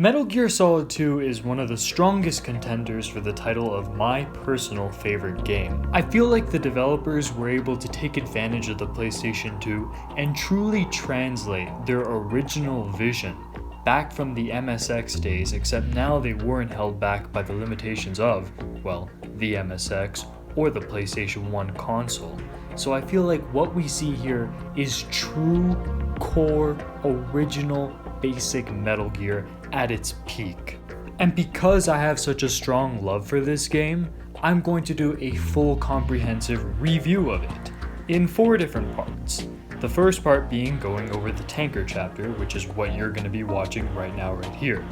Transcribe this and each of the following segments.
Metal Gear Solid 2 is one of the strongest contenders for the title of my personal favorite game. I feel like the developers were able to take advantage of the PlayStation 2 and truly translate their original vision back from the MSX days, except now they weren't held back by the limitations of, well, the MSX or the PlayStation 1 console. So I feel like what we see here is true, core, original, basic Metal Gear at its peak. And because I have such a strong love for this game, I'm going to do a full comprehensive review of it in 4 different parts. The first part being going over the tanker chapter, which is what you're going to be watching right now right here.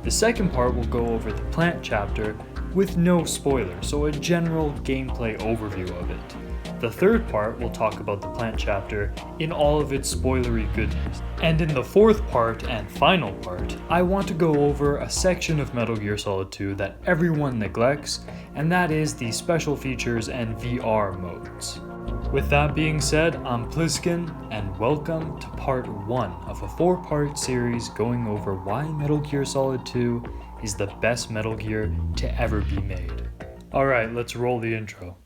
The second part will go over the plant chapter with no spoilers, so a general gameplay overview of it. The third part will talk about the plant chapter in all of its spoilery goodness. And in the fourth part and final part, I want to go over a section of Metal Gear Solid 2 that everyone neglects, and that is the special features and VR modes. With that being said, I'm Pliskin, and welcome to part 1 of a 4-part series going over why Metal Gear Solid 2 is the best Metal Gear to ever be made. Alright, let's roll the intro.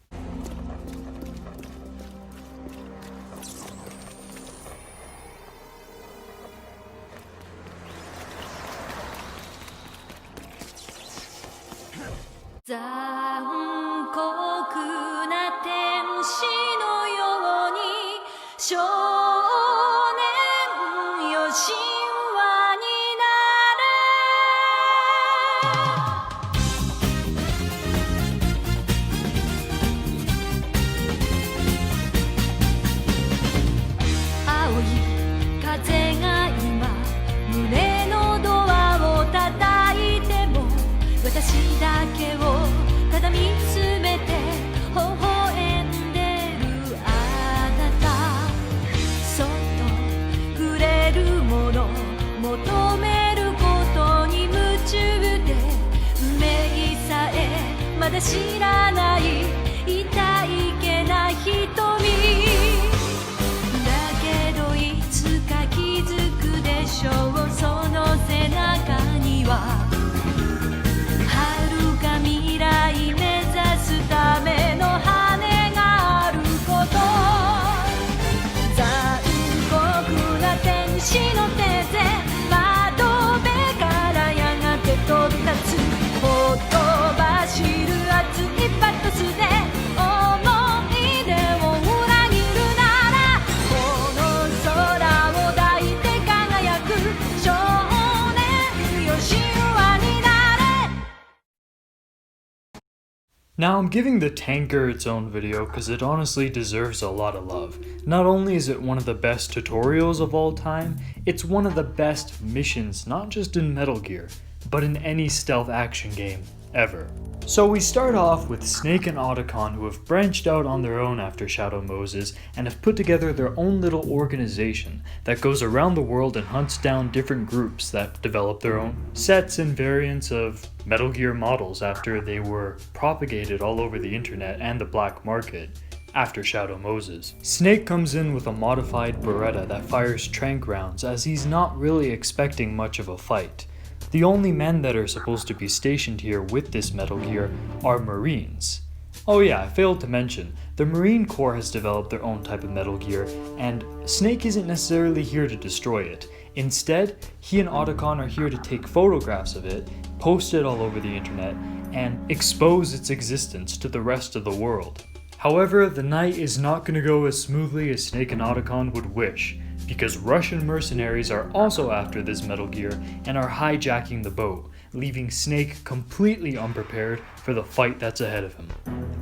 Now I'm giving the tanker its own video because it honestly deserves a lot of love. Not only is it one of the best tutorials of all time, it's one of the best missions, not just in Metal Gear, but in any stealth action game ever. So we start off with Snake and Otacon, who have branched out on their own after Shadow Moses and have put together their own little organization that goes around the world and hunts down different groups that develop their own sets and variants of Metal Gear models after they were propagated all over the internet and the black market after Shadow Moses. Snake comes in with a modified Beretta that fires tranq rounds as he's not really expecting much of a fight. The only men that are supposed to be stationed here with this Metal Gear are Marines. Oh yeah, I failed to mention, the Marine Corps has developed their own type of Metal Gear, and Snake isn't necessarily here to destroy it. Instead, he and Otacon are here to take photographs of it, post it all over the internet, and expose its existence to the rest of the world. However, the night is not going to go as smoothly as Snake and Otacon would wish, because Russian mercenaries are also after this Metal Gear and are hijacking the boat, leaving Snake completely unprepared for the fight that's ahead of him.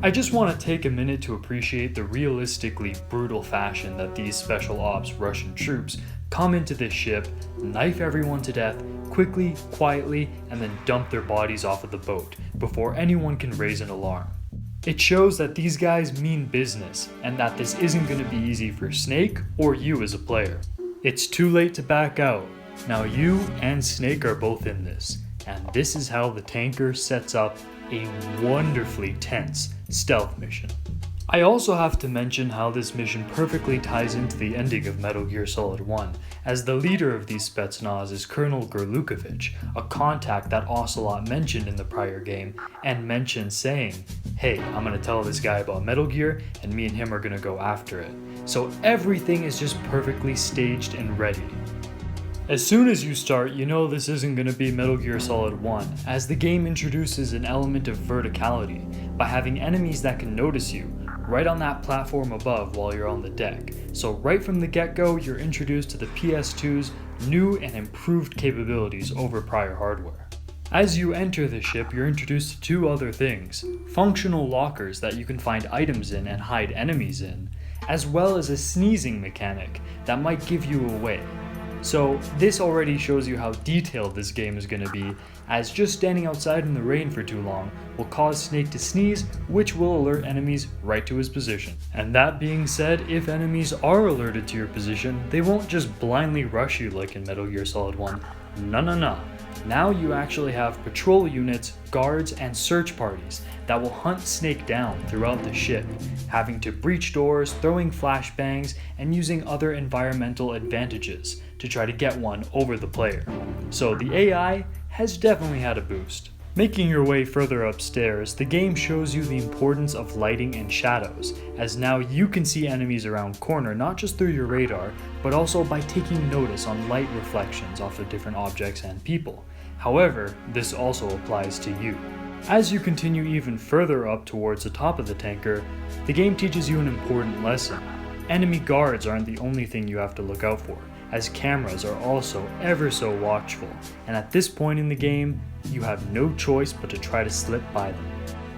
I just want to take a minute to appreciate the realistically brutal fashion that these special ops Russian troops come into this ship, knife everyone to death, quickly, quietly, and then dump their bodies off of the boat before anyone can raise an alarm. It shows that these guys mean business, and that this isn't going to be easy for Snake or you as a player. It's too late to back out. Now you and Snake are both in this, and this is how the tanker sets up a wonderfully tense stealth mission. I also have to mention how this mission perfectly ties into the ending of Metal Gear Solid 1, as the leader of these Spetsnaz is Colonel Gurlukovich, a contact that Ocelot mentioned in the prior game, and mentioned saying, hey, I'm gonna tell this guy about Metal Gear, and me and him are gonna go after it. So everything is just perfectly staged and ready. As soon as you start, you know this isn't going to be Metal Gear Solid 1, as the game introduces an element of verticality by having enemies that can notice you right on that platform above while you're on the deck. So right from the get-go, you're introduced to the PS2's new and improved capabilities over prior hardware. As you enter the ship, you're introduced to two other things: functional lockers that you can find items in and hide enemies in, as well as a sneezing mechanic that might give you away. So this already shows you how detailed this game is going to be, as just standing outside in the rain for too long will cause Snake to sneeze, which will alert enemies right to his position. And that being said, if enemies are alerted to your position, they won't just blindly rush you like in Metal Gear Solid 1. No. Now you actually have patrol units, guards, and search parties that will hunt Snake down throughout the ship, having to breach doors, throwing flashbangs, and using other environmental advantages to try to get one over the player. So the AI has definitely had a boost. Making your way further upstairs, the game shows you the importance of lighting and shadows, as now you can see enemies around corner not just through your radar, but also by taking notice on light reflections off of different objects and people. However, this also applies to you. As you continue even further up towards the top of the tanker, the game teaches you an important lesson. Enemy guards aren't the only thing you have to look out for, as cameras are also ever so watchful, and at this point in the game, you have no choice but to try to slip by them.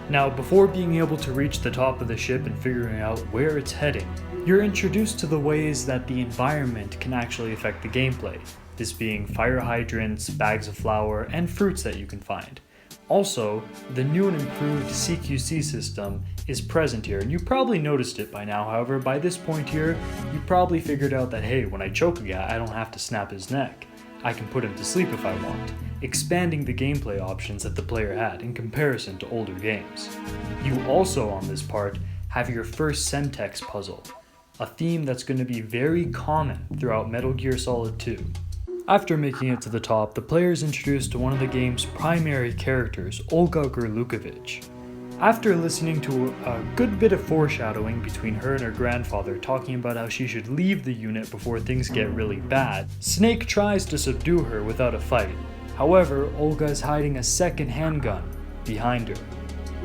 Now, before being able to reach the top of the ship and figuring out where it's heading, you're introduced to the ways that the environment can actually affect the gameplay, this being fire hydrants, bags of flour, and fruits that you can find. Also, the new and improved CQC system is present here, and you probably noticed it by now. However, by this point here, you probably figured out that, hey, when I choke a guy, I don't have to snap his neck. I can put him to sleep if I want, expanding the gameplay options that the player had in comparison to older games. You also, on this part, have your first Semtex puzzle, a theme that's going to be very common throughout Metal Gear Solid 2. After making it to the top, the player is introduced to one of the game's primary characters, Olga Gurlukovich. After listening to a good bit of foreshadowing between her and her grandfather talking about how she should leave the unit before things get really bad, Snake tries to subdue her without a fight. However, Olga is hiding a second handgun behind her,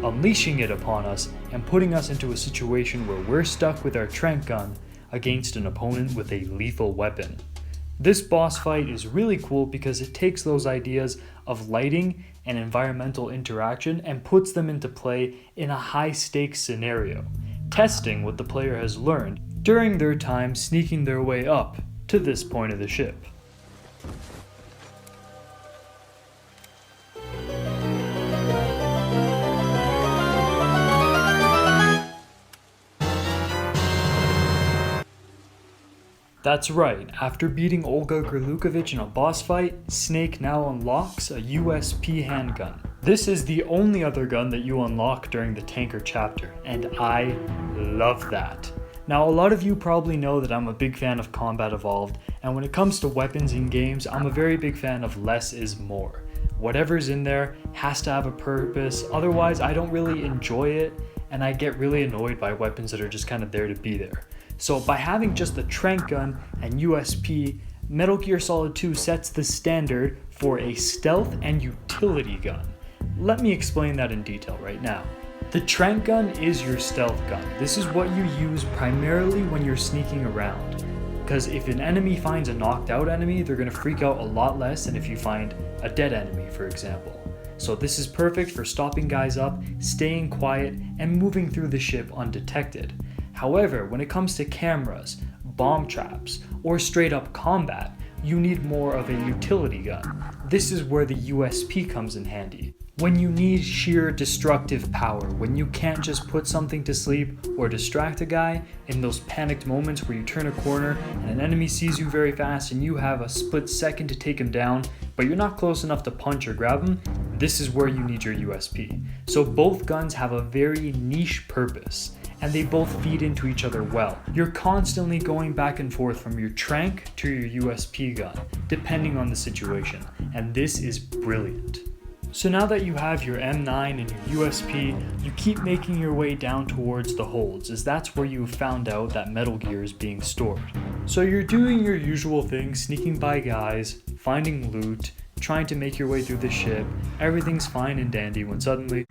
unleashing it upon us and putting us into a situation where we're stuck with our tranq gun against an opponent with a lethal weapon. This boss fight is really cool because it takes those ideas of lighting and environmental interaction and puts them into play in a high-stakes scenario, testing what the player has learned during their time sneaking their way up to this point of the ship. That's right, after beating Olga Gurlukovich in a boss fight, Snake now unlocks a USP handgun. This is the only other gun that you unlock during the tanker chapter, and I love that. Now, a lot of you probably know that I'm a big fan of Combat Evolved, and when it comes to weapons in games, I'm a very big fan of less is more. Whatever's in there has to have a purpose, otherwise I don't really enjoy it, and I get really annoyed by weapons that are just kind of there to be there. So by having just the tranq gun and USP, Metal Gear Solid 2 sets the standard for a stealth and utility gun. Let me explain that in detail right now. The tranq gun is your stealth gun. This is what you use primarily when you're sneaking around, because if an enemy finds a knocked out enemy, they're going to freak out a lot less than if you find a dead enemy, for example. So this is perfect for stopping guys up, staying quiet, and moving through the ship undetected. However, when it comes to cameras, bomb traps, or straight up combat, you need more of a utility gun. This is where the USP comes in handy. When you need sheer destructive power, when you can't just put something to sleep or distract a guy in those panicked moments where you turn a corner and an enemy sees you very fast and you have a split second to take him down, but you're not close enough to punch or grab him, this is where you need your USP. So both guns have a very niche purpose, and they both feed into each other well. You're constantly going back and forth from your trank to your USP gun, depending on the situation, and this is brilliant. So now that you have your M9 and your USP, you keep making your way down towards the holds, as that's where you found out that Metal Gear is being stored. So you're doing your usual thing, sneaking by guys, finding loot, trying to make your way through the ship. Everything's fine and dandy when suddenly...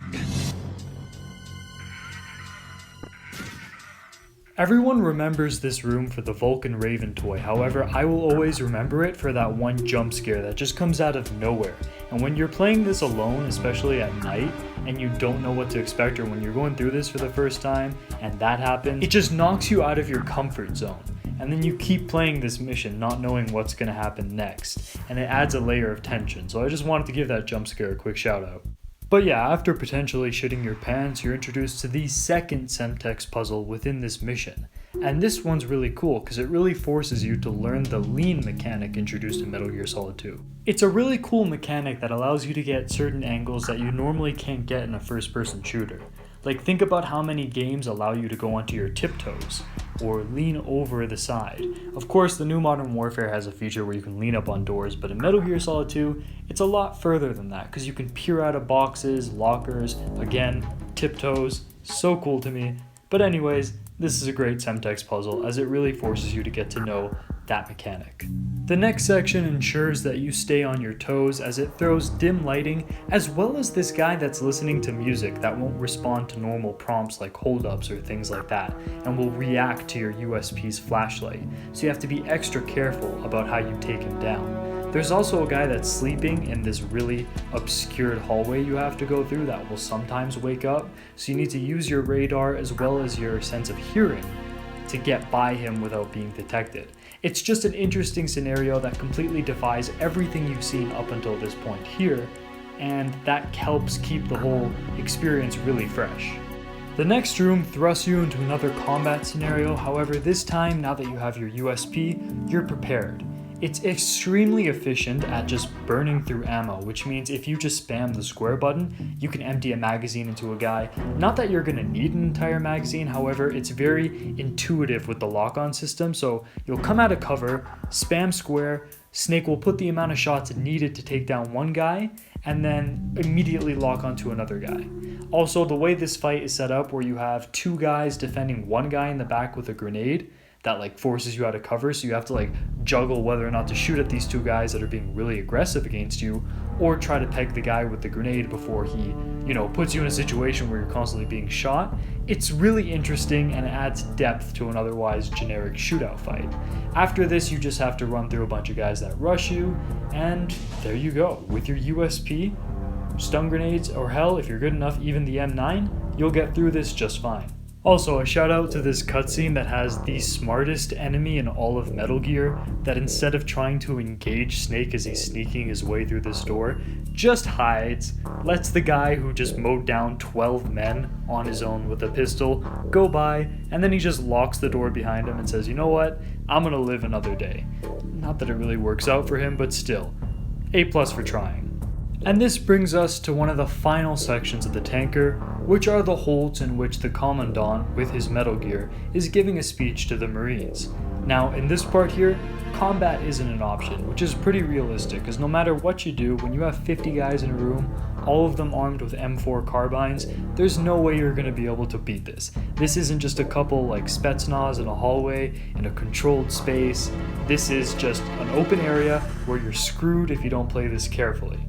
Everyone remembers this room for the Vulcan Raven toy, however, I will always remember it for that one jump scare that just comes out of nowhere. And when you're playing this alone, especially at night, and you don't know what to expect, or when you're going through this for the first time, and that happens, it just knocks you out of your comfort zone. And then you keep playing this mission, not knowing what's going to happen next, and it adds a layer of tension, so I just wanted to give that jump scare a quick shout out. But yeah, after potentially shitting your pants, you're introduced to the second Semtex puzzle within this mission. And this one's really cool because it really forces you to learn the lean mechanic introduced in Metal Gear Solid 2. It's a really cool mechanic that allows you to get certain angles that you normally can't get in a first-person shooter. Like, think about how many games allow you to go onto your tiptoes, or lean over the side. Of course, the new Modern Warfare has a feature where you can lean up on doors, but in Metal Gear Solid 2, it's a lot further than that, because you can peer out of boxes, lockers, again, tiptoes, so cool to me. But anyways, this is a great Semtex puzzle, as it really forces you to get to know that mechanic. The next section ensures that you stay on your toes as it throws dim lighting, as well as this guy that's listening to music that won't respond to normal prompts like holdups or things like that, and will react to your USP's flashlight, so you have to be extra careful about how you take him down. There's also a guy that's sleeping in this really obscured hallway you have to go through that will sometimes wake up, so you need to use your radar as well as your sense of hearing to get by him without being detected. It's just an interesting scenario that completely defies everything you've seen up until this point here, and that helps keep the whole experience really fresh. The next room thrusts you into another combat scenario, however this time, now that you have your USP, you're prepared. It's extremely efficient at just burning through ammo, which means if you just spam the square button, you can empty a magazine into a guy. Not that you're going to need an entire magazine, however, it's very intuitive with the lock-on system, so you'll come out of cover, spam square, Snake will put the amount of shots needed to take down one guy, and then immediately lock onto another guy. Also, the way this fight is set up, where you have two guys defending one guy in the back with a grenade, that like forces you out of cover, so you have to like juggle whether or not to shoot at these two guys that are being really aggressive against you, or try to peg the guy with the grenade before he, puts you in a situation where you're constantly being shot. It's really interesting and it adds depth to an otherwise generic shootout fight. After this, you just have to run through a bunch of guys that rush you, and there you go. With your USP, stun grenades, or hell, if you're good enough, even the M9, you'll get through this just fine. Also, a shout out to this cutscene that has the smartest enemy in all of Metal Gear, that instead of trying to engage Snake as he's sneaking his way through this door, just hides, lets the guy who just mowed down 12 men on his own with a pistol go by, and then he just locks the door behind him and says, you know what, I'm gonna live another day. Not that it really works out for him, but still, A+ for trying. And this brings us to one of the final sections of the tanker, which are the holds in which the Commandant, with his Metal Gear, is giving a speech to the Marines. Now, in this part here, combat isn't an option, which is pretty realistic, because no matter what you do, when you have 50 guys in a room, all of them armed with M4 carbines, there's no way you're going to be able to beat this. This isn't just a couple like Spetsnaz in a hallway in a controlled space. This is just an open area where you're screwed if you don't play this carefully.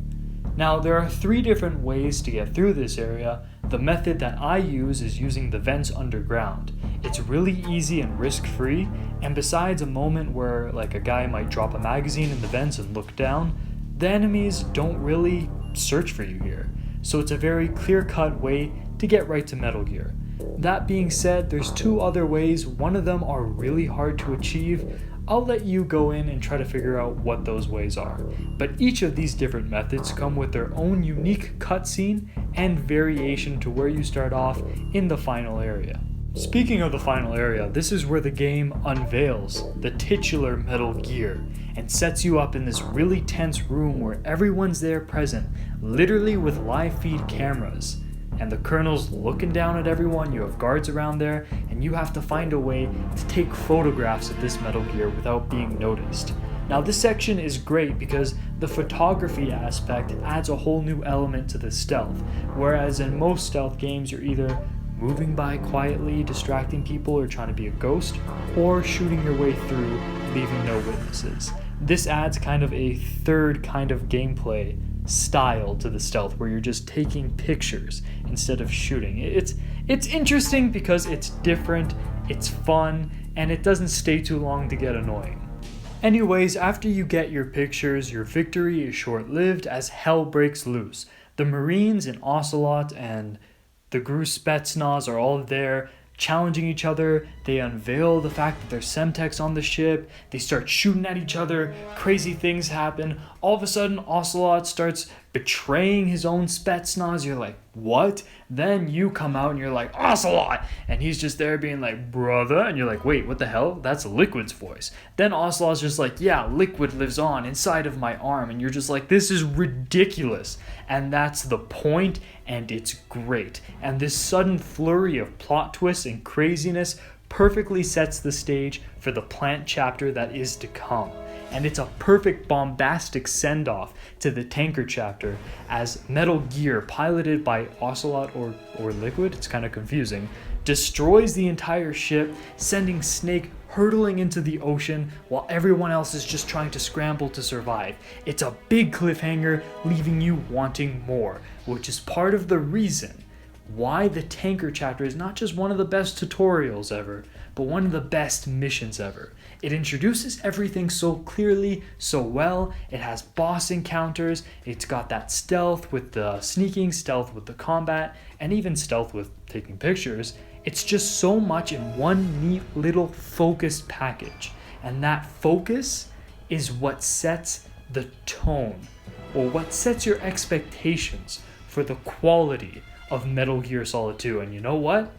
Now, there are 3 different ways to get through this area. The method that I use is using the vents underground. It's really easy and risk-free, and besides a moment where like a guy might drop a magazine in the vents and look down, the enemies don't really search for you here. So it's a very clear-cut way to get right to Metal Gear. That being said, there's 2 other ways. One of them are really hard to achieve. I'll let you go in and try to figure out what those ways are. But each of these different methods come with their own unique cutscene and variation to where you start off in the final area. Speaking of the final area, this is where the game unveils the titular Metal Gear and sets you up in this really tense room where everyone's there present, literally with live feed cameras. and the colonel's looking down at everyone. You have guards around there, and you have to find a way to take photographs of this Metal Gear without being noticed. Now this section is great because the photography aspect adds a whole new element to the stealth, whereas in most stealth games you're either moving by quietly, distracting people or trying to be a ghost, or shooting your way through, leaving no witnesses. This adds kind of a third kind of gameplay style to the stealth where you're just taking pictures instead of shooting. It's interesting because it's different, it's fun, and it doesn't stay too long to get annoying. Anyways, after you get your pictures, your victory is short-lived as hell breaks loose. The Marines and Ocelot and the GRU Spetsnaz are all there challenging each other. They unveil the fact that there's Semtex on the ship. They start shooting at each other. Crazy things happen. All of a sudden, Ocelot starts betraying his own Spetsnaz. You're like, what? Then you come out and you're like, Ocelot! And he's just there being like, brother. And you're like, wait, what the hell? That's Liquid's voice. Then Ocelot's just like, yeah, Liquid lives on inside of my arm. And you're just like, this is ridiculous. And that's the point, and it's great. And this sudden flurry of plot twists and craziness perfectly sets the stage for the plant chapter that is to come. And it's a perfect bombastic send-off to the tanker chapter as Metal Gear, piloted by Ocelot or Liquid, it's kind of confusing, destroys the entire ship, sending Snake hurtling into the ocean while everyone else is just trying to scramble to survive. It's a big cliffhanger, leaving you wanting more, which is part of the reason why the tanker chapter is not just one of the best tutorials ever, but one of the best missions ever. It introduces everything so clearly, so well. It has boss encounters, it's got that stealth with the sneaking, stealth with the combat, and even stealth with taking pictures. It's just so much in one neat little focused package. And that focus is what sets the tone, or what sets your expectations for the quality of Metal Gear Solid 2. And you know what?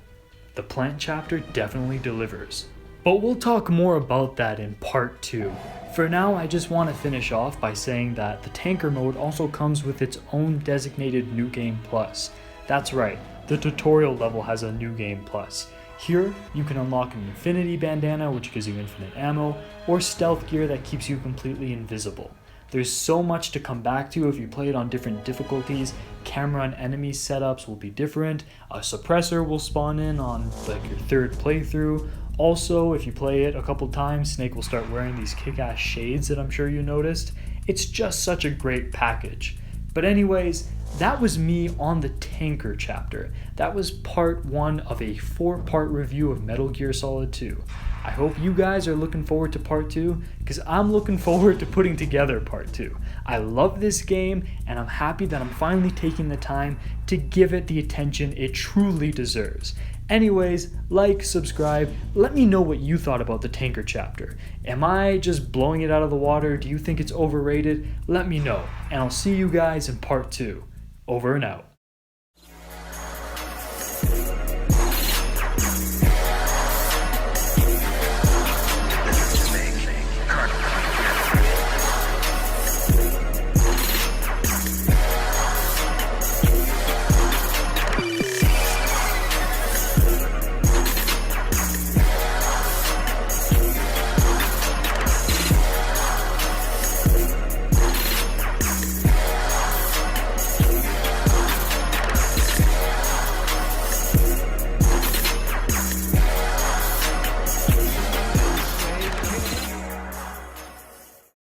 The plant chapter definitely delivers. But we'll talk more about that in part 2. For now, I just want to finish off by saying that the tanker mode also comes with its own designated New Game Plus. That's right, the tutorial level has a New Game Plus. Here, you can unlock an Infinity Bandana, which gives you infinite ammo, or stealth gear that keeps you completely invisible. There's so much to come back to if you play it on different difficulties. Camera and enemy setups will be different. A suppressor will spawn in on like your third playthrough. Also, if you play it a couple times, Snake will start wearing these kick-ass shades that I'm sure you noticed. It's just such a great package. But anyways, that was me on the tanker chapter. That was part 1 of a 4-part review of Metal Gear Solid 2. I hope you guys are looking forward to part 2, because I'm looking forward to putting together part 2. I love this game, and I'm happy that I'm finally taking the time to give it the attention it truly deserves. Anyways, like, subscribe, let me know what you thought about the tanker chapter. Am I just blowing it out of the water? Do you think it's overrated? Let me know, and I'll see you guys in part 2. Over and out.